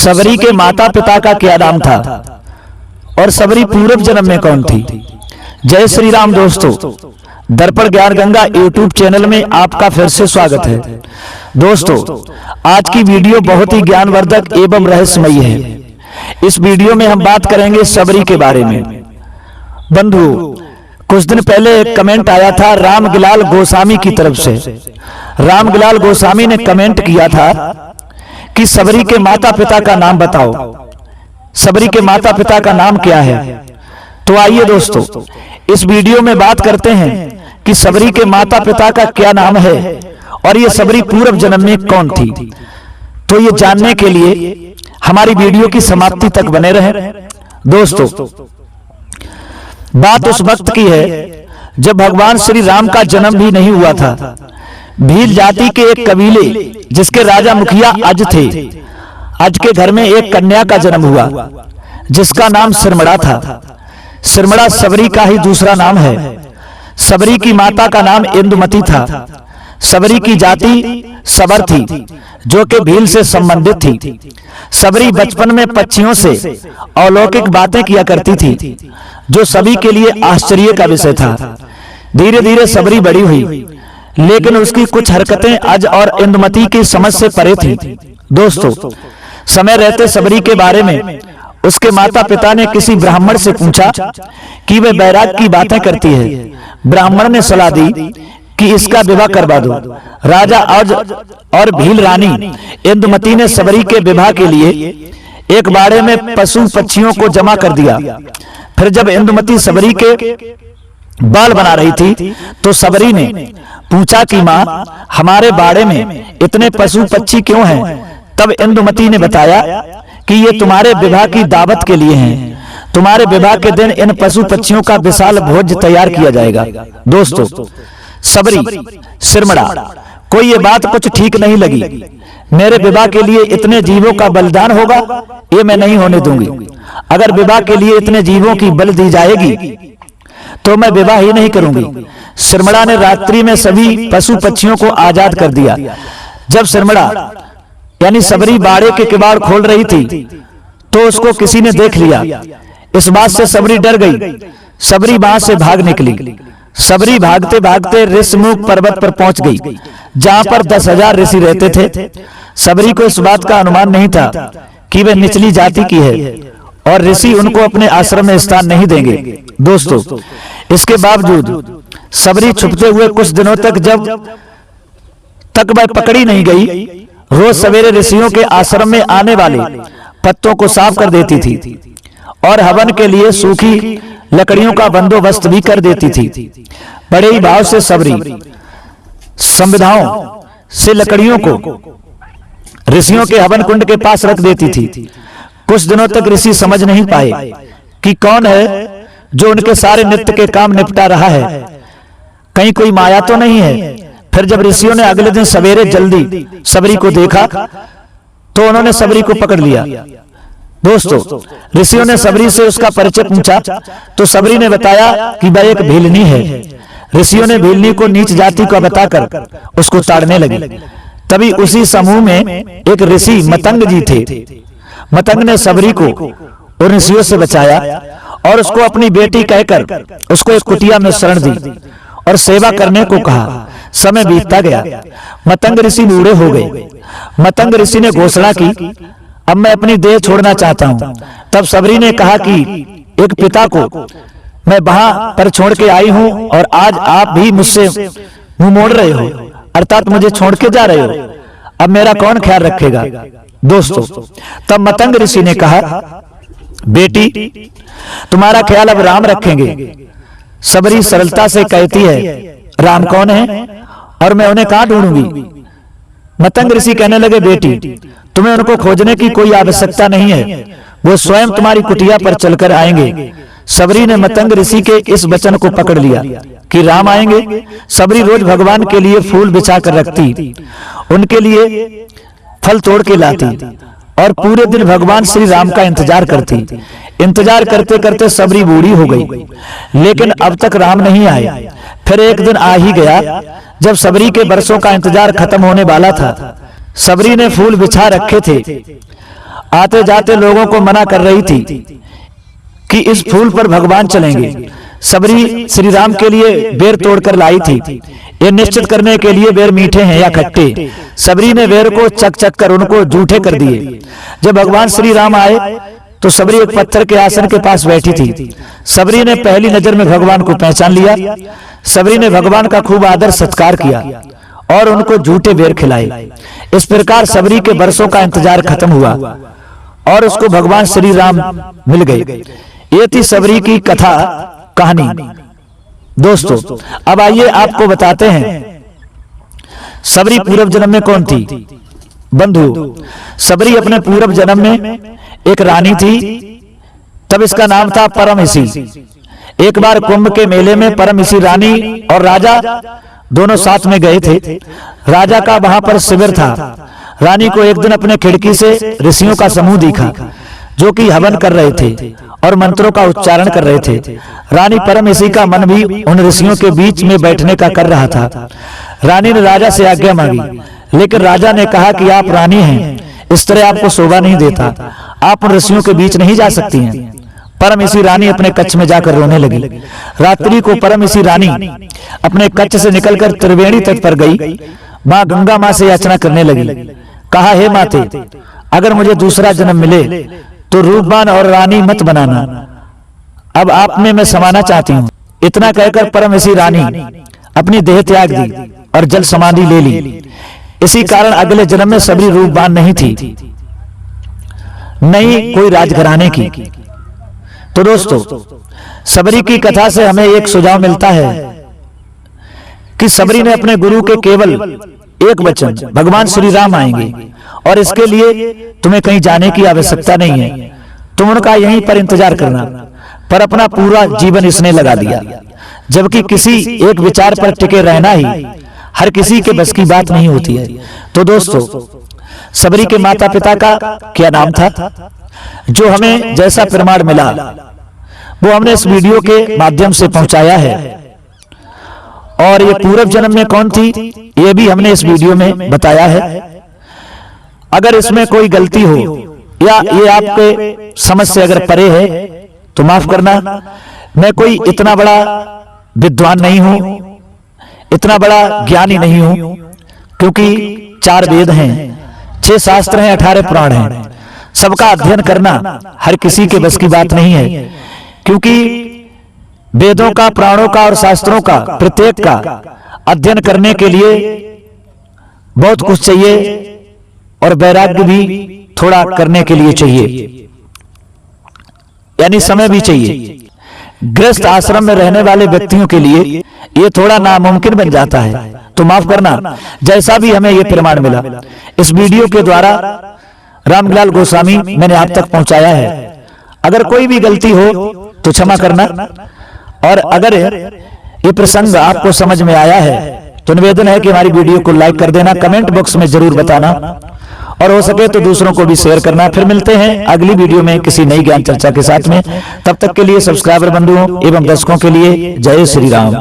सबरी के माता पिता का क्या नाम था और सबरी पूर्व जन्म में कौन थी। जय श्री राम दोस्तों, दर्पण ज्ञान गंगा यूट्यूब चैनल में आपका फिर से स्वागत है। दोस्तों, आज की वीडियो बहुत ही ज्ञानवर्धक एवं रहस्यमयी है। इस वीडियो में हम बात करेंगे सबरी के बारे में। बंधु, कुछ दिन पहले एक कमेंट आया था रामगिलाल गोस्वामी की तरफ से। रामगिलाल गोस्वामी ने कमेंट किया था कि सबरी के माता पिता का नाम बताओ। सबरी के माता पिता का नाम क्या है? तो आइए दोस्तों, इस वीडियो में बात करते हैं कि सबरी के माता पिता का क्या नाम है और ये सबरी पूर्व जन्म में कौन थी। तो ये जानने के लिए हमारी वीडियो की समाप्ति तक बने रहें। दोस्तों, बात उस वक्त की है जब भगवान श्री राम का जन्म भी नहीं हुआ था। भील जाति के एक कबीले जिसके राजा मुखिया अज थे, अज के घर में एक कन्या का जन्म हुआ जिसका नाम सिरमड़ा था। सिरमड़ा सबरी का ही दूसरा नाम है। सबरी की माता का नाम इंदुमती था। सबरी की जाति सबर थी जो कि भील से संबंधित थी। सबरी बचपन में पक्षियों से अलौकिक बातें किया करती थी जो सभी के लिए आश्चर्य का विषय था। धीरे धीरे सबरी बड़ी हुई, लेकिन उसकी कुछ हरकतें अज और इंदुमती की समझ से परे थी। दोस्तों, समय रहते सबरी के बारे में उसके माता पिता ने किसी ब्राह्मण से पूछा कि वह बैराग की बातें करती है। ब्राह्मण ने सलाह दी कि इसका विवाह करवा दो। राजा अज और भील रानी इंदुमती ने सबरी के विवाह के लिए एक बाड़े में पशु पक्षियों को जमा कर दिया। फिर जब इंदुमती सबरी के बाल बना रही थी तो सबरी ने पूछा कि माँ, हमारे बाड़े में इतने पशु पक्षी क्यों हैं? तब इंदुमती ने बताया कि ये तुम्हारे विवाह की दावत के लिए हैं। तुम्हारे विवाह के दिन इन पशु पक्षियों का विशाल भोज तैयार किया जाएगा। दोस्तों, सबरी सिरमड़ा को ये बात कुछ ठीक नहीं लगी। मेरे विवाह के लिए इतने जीवों का बलिदान होगा, ये मैं नहीं होने दूंगी। अगर विवाह के लिए इतने जीवों की बलि दी जाएगी तो मैं विवाह ही नहीं करूंगी। सिरमड़ा ने रात्रि में सभी पशु पक्षियों को आजाद कर दिया। जब सिरमड़ा यानी सबरी बाड़े के किवाड़ खोल रही थी तो उसको किसी ने देख लिया। इस बात से सबरी डर गई। सबरी वहां से भाग निकली। सबरी भागते भागते ऋषिमुख पर्वत पर पहुंच गई जहां पर 10,000 ऋषि रहते थे। सबरी को इस बात का अनुमान नहीं था कि वे निचली जाति की है और ऋषि उनको अपने आश्रम में स्थान नहीं देंगे। दोस्तों, इसके बावजूद सबरी छुपते हुए कुछ दिनों तक जब तक वह पकड़ी नहीं गई, रोज सवेरे ऋषियों के आश्रम में आने वाले पत्तों को साफ कर देती थी और हवन के लिए सूखी लकड़ियों का बंदोबस्त भी कर देती थी। बड़े ही भाव से सबरी संविधाओं से लकड़ियों को ऋषियों के हवन कुंड के पास रख देती थी। कुछ दिनों तक ऋषि समझ नहीं पाए कि कौन है जो उनके सारे नित्य के काम निपटा रहा है, कहीं कोई माया तो नहीं है। फिर जब ऋषियों ने अगले दिन सवेरे जल्दी सबरी को देखा तो उन्होंने सबरी को पकड़ लिया। दोस्तों, ऋषियों ने सबरी से उसका परिचय पूछा तो सबरी ने बताया कि वह एक भीलनी है। ऋषियों ने भीलनी को नीच जाति का बताकर उसको ताड़ने लगे। तभी उसी समूह में एक ऋषि मतंग जी थे। मतंग ने सबरी को उन ऋषियों से बचाया और उसको अपनी बेटी कहकर उसको एक कुटिया में शरण दी और सेवा करने को कहा। समय बीतता गया, मतंग ऋषि बूढ़े हो गए। मतंग ऋषि ने घोषणा की, अब मैं अपनी देह छोड़ना चाहता हूं। तब सबरी ने कहा कि एक पिता को मैं वहां पर छोड़ के आई हूं और आज आप भी मुझसे मुंह मोड़ रहे हो, अर्थात मुझे छोड़ के जा रहे हो। अब मेरा कौन ख्याल रखेगा? दोस्तों, तब मतंग ऋषि ने कहा, बेटी, तुम्हारा ख्याल अब राम रखेंगे। सबरी सरलता से कहती है, राम कौन है और मैं उन्हें कहां ढूंढूंगी? मतंग ऋषि कहने लगे, बेटी, तुम्हें उनको खोजने की कोई आवश्यकता नहीं है, वो स्वयं तुम्हारी कुटिया पर चलकर आएंगे। सबरी ने मतंग ऋषि के इस वचन को पकड़ लिया कि राम आएंगे। सबरी रोज भगवान के लिए फूल बिछा कर रखती, उनके लिए फल तोड़ के लाती और पूरे दिन भगवान श्री राम का इंतजार करती। इंतजार करते करते सबरी बूढ़ी हो गई, लेकिन अब तक राम नहीं आए। फिर एक दिन आ ही गया जब सबरी के बरसों का इंतजार खत्म होने वाला था। सबरी ने फूल बिछा रखे थे आते जाते लोगों को मना कर रही थी कि इस फूल पर भगवान चलेंगे। सबरी श्री राम के लिए बेर तोड़कर लाई थी, ये निश्चित करने के लिए बेर मीठे हैं या खट्टे। सबरी ने बेर को चक चक कर उनको जूठे कर दिए। जब भगवान श्री राम आए तो सबरी एक पत्थर के आसन के पास बैठी थी। सबरी ने पहली नजर में भगवान को पहचान लिया। सबरी ने भगवान का खूब आदर सत्कार किया और उनको जूठे बेर खिलाए। इस प्रकार सबरी के बरसों का इंतजार खत्म हुआ और उसको भगवान श्री राम मिल गए। ये थी सबरी की कथा कहानी। दोस्तों, अब आइए आपको बताते हैं सबरी पूर्व जन्म में कौन थी। बंधु, सबरी अपने पूर्व जन्म में एक रानी थी, तब इसका नाम था परमहिसी। एक बार कुंभ के मेले में परमहिसी रानी और राजा दोनों साथ में गए थे। राजा का वहां पर शिविर था। रानी को एक दिन अपने खिड़की से ऋषियों का समूह दिखा जो कि हवन कर रहे थे और मंत्रों का उच्चारण कर रहे थे। रानी परमहिसी का मन भी उन ऋषियों के बीच में बैठने का कर रहा था। रानी ने राजा से आज्ञा मांगी, लेकिन राजा ने कहा कि आप रानी हैं, इस तरह आपको शोभा नहीं देता, आप उन ऋषियों के बीच नहीं जा सकती हैं। परमहिसी रानी अपने कच्छ में जाकर रोने लगी। रात्रि को परमहिसी रानी अपने कच्छ से निकलकर त्रिवेणी तट पर गई। मां गंगा मां से याचना करने लगी। कहा, हे माते, अगर मुझे दूसरा जन्म मिले तो रूपवान और रानी मत बनाना, अब आप में मैं समाना चाहती हूँ। इतना कहकर परमहिसी रानी अपनी देह त्याग दी और जल समाधि ले ली। इसी कारण अगले जन्म में सबरी रूपवान नहीं थी, नहीं कोई राजघराने की। तो दोस्तों, सबरी की कथा से हमें एक सुझाव मिलता है कि सबरी ने अपने गुरु के केवल एक वचन, भगवान श्री राम आएंगे और इसके लिए तुम्हें कहीं जाने की आवश्यकता नहीं है, तुम उनका यहीं पर इंतजार करना, पर अपना पूरा जीवन इसने लगा दिया। जबकि किसी एक विचार पर टिके रहना ही हर किसी के बस की बात नहीं होती है। तो दोस्तों, सबरी के माता पिता का क्या नाम था? जो हमें जैसा प्रमाण मिला वो हमने इस वीडियो के माध्यम से पहुंचाया है। और ये पूर्व जन्म में कौन थी ये भी हमने इस वीडियो में बताया है। अगर इसमें कोई गलती हो या ये आपके समझ से अगर परे है तो माफ करना। मैं कोई इतना बड़ा विद्वान नहीं हूं, इतना बड़ा ज्ञानी नहीं हूं, क्योंकि 4 वेद हैं, 6 शास्त्र हैं, 18 पुराण हैं। सबका अध्ययन करना हर किसी के बस की बात नहीं है, क्योंकि वेदों का, पुराणों का और शास्त्रों का प्रत्येक का अध्ययन करने के लिए बहुत कुछ चाहिए और वैराग्य भी थोड़ा करने के लिए चाहिए, यानी समय भी चाहिए। गृहस्थ आश्रम में रहने वाले व्यक्तियों के लिए ये थोड़ा नामुमकिन बन जाता है। तो माफ करना, जैसा भी हमें ये प्रमाण मिला इस वीडियो के द्वारा रामलाल गोस्वामी मैंने आप तक पहुंचाया है। अगर कोई भी गलती हो तो क्षमा करना। और अगर ये प्रसंग आपको समझ में आया है तो निवेदन है कि हमारी वीडियो को लाइक कर देना, कमेंट बॉक्स में जरूर बताना और हो सके तो दूसरों को भी शेयर करना। फिर मिलते हैं अगली वीडियो में किसी नई ज्ञान चर्चा के साथ में। तब तक के लिए सब्सक्राइबर बंधुओं एवं दर्शकों के लिए जय श्री राम।